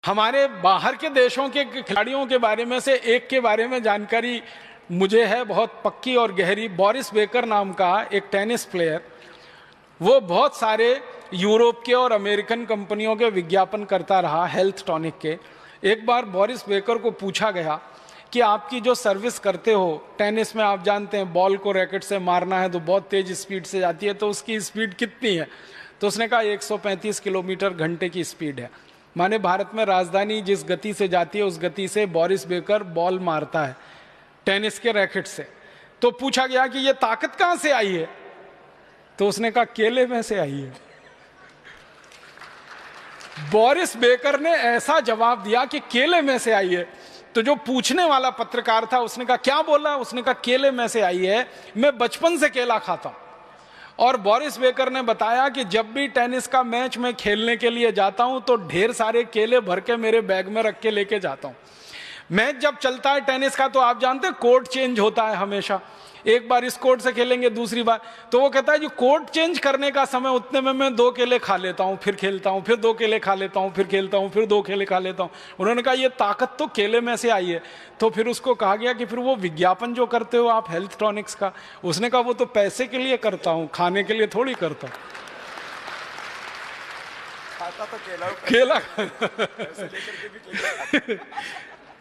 हमारे बाहर के देशों के खिलाड़ियों के बारे में से एक के बारे में जानकारी मुझे है बहुत पक्की और गहरी। बोरिस बेकर नाम का एक टेनिस प्लेयर, वो बहुत सारे यूरोप के और अमेरिकन कंपनियों के विज्ञापन करता रहा हेल्थ टॉनिक के। एक बार बोरिस बेकर को पूछा गया कि आपकी जो सर्विस करते हो टेनिस में, आप जानते हैं बॉल को रैकेट से मारना है तो बहुत तेज स्पीड से जाती है, तो उसकी स्पीड कितनी है? तो उसने कहा 135 किलोमीटर घंटे की स्पीड है। माने भारत में राजधानी जिस गति से जाती है उस गति से बोरिस बेकर बॉल मारता है टेनिस के रैकेट से। तो पूछा गया कि ये ताकत कहां से आई है? तो उसने कहा केले में से आई है। बोरिस बेकर ने ऐसा जवाब दिया कि केले में से आई है। तो जो पूछने वाला पत्रकार था उसने कहा क्या बोला? उसने कहा केले में से आई है, मैं बचपन से केला खाता हूं। और बोरिस बेकर ने बताया कि जब भी टेनिस का मैच मैं खेलने के लिए जाता हूं तो ढेर सारे केले भर के मेरे बैग में रख के लेके जाता हूं। मैच जब चलता है टेनिस का तो आप जानते हैं कोर्ट चेंज होता है हमेशा, एक बार इस कोर्ट से खेलेंगे दूसरी बार। तो वो कहता है जो कोर्ट चेंज करने का समय उतने में मैं 2 केले खा लेता हूं, फिर खेलता हूं, फिर 2 केले खा लेता हूं, फिर खेलता हूं, फिर 2 केले खा लेता हूं। उन्होंने कहा ये ताकत तो केले में से आई है। तो फिर उसको कहा गया कि फिर वो विज्ञापन जो करते हो आप हेल्थ टॉनिक्स का, उसने कहा वो तो पैसे के लिए करता हूं, खाने के लिए थोड़ी करता हूं। केला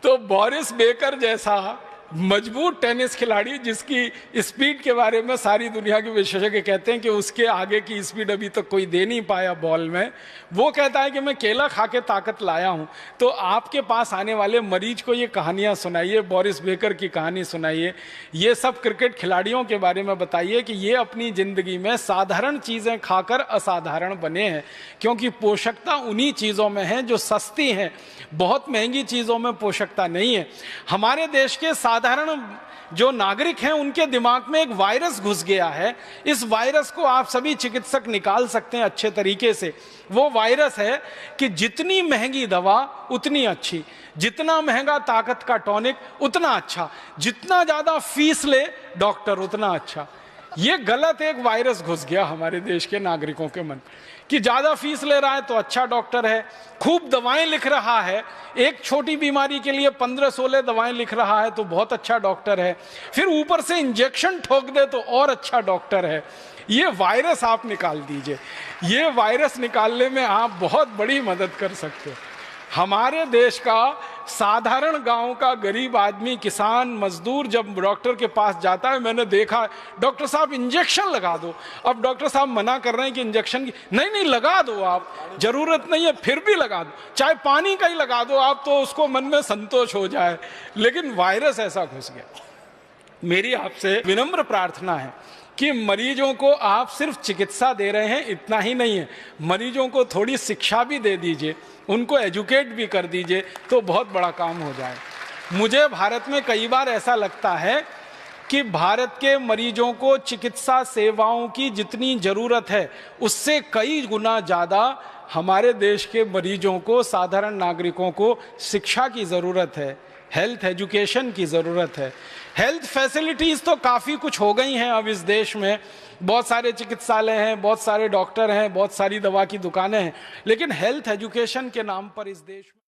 तो बोरिस बेकर जैसा मजबूत टेनिस खिलाड़ी जिसकी स्पीड के बारे में सारी दुनिया के विशेषज्ञ कहते हैं कि उसके आगे की स्पीड अभी तक कोई दे नहीं पाया बॉल में, वो कहता है कि मैं केला खा के ताकत लाया हूं। तो आपके पास आने वाले मरीज को ये कहानियां सुनाइए, बोरिस बेकर की कहानी सुनाइए, ये सब क्रिकेट खिलाड़ियों के बारे में बताइए कि ये अपनी जिंदगी में साधारण चीजें खाकर असाधारण बने हैं। क्योंकि पोषकता उन्हीं चीजों में है जो सस्ती हैं, बहुत महंगी चीजों में पोषकता नहीं है। हमारे देश के साधारण जो नागरिक हैं उनके दिमाग में एक वायरस घुस गया है। इस वायरस को आप सभी चिकित्सक निकाल सकते हैं अच्छे तरीके से। वो वायरस है कि जितनी महंगी दवा उतनी अच्छी, जितना महंगा ताकत का टॉनिक उतना अच्छा, जितना ज्यादा फीस ले डॉक्टर उतना अच्छा। ये गलत एक वायरस घुस गया हमारे देश के नागरिकों के मन कि ज्यादा फीस ले रहा है तो अच्छा डॉक्टर है, खूब दवाएं लिख रहा है, एक छोटी बीमारी के लिए 15-16 दवाएं लिख रहा है तो बहुत अच्छा डॉक्टर है, फिर ऊपर से इंजेक्शन ठोक दे तो और अच्छा डॉक्टर है। ये वायरस आप निकाल दीजिए, ये वायरस निकालने में आप बहुत बड़ी मदद कर सकते हो। हमारे देश का साधारण गांव का गरीब आदमी, किसान, मजदूर जब डॉक्टर के पास जाता है, मैंने देखा डॉक्टर साहब इंजेक्शन लगा दो। अब डॉक्टर साहब मना कर रहे हैं कि इंजेक्शन की नहीं लगा दो, आप जरूरत नहीं है, फिर भी लगा दो, चाहे पानी का ही लगा दो आप, तो उसको मन में संतोष हो जाए। लेकिन वायरस ऐसा घुस गया। मेरी आपसे विनम्र प्रार्थना है कि मरीजों को आप सिर्फ चिकित्सा दे रहे हैं इतना ही नहीं है, मरीजों को थोड़ी शिक्षा भी दे दीजिए, उनको एजुकेट भी कर दीजिए तो बहुत बड़ा काम हो जाए। मुझे भारत में कई बार ऐसा लगता है कि भारत के मरीजों को चिकित्सा सेवाओं की जितनी जरूरत है उससे कई गुना ज्यादा हमारे देश के मरीजों को, साधारण नागरिकों को शिक्षा की जरूरत है, हेल्थ एजुकेशन की जरूरत है। हेल्थ फैसिलिटीज तो काफी कुछ हो गई हैं अब इस देश में, बहुत सारे चिकित्सालय हैं, बहुत सारे डॉक्टर हैं, बहुत सारी दवा की दुकानें हैं, लेकिन हेल्थ एजुकेशन के नाम पर इस देश में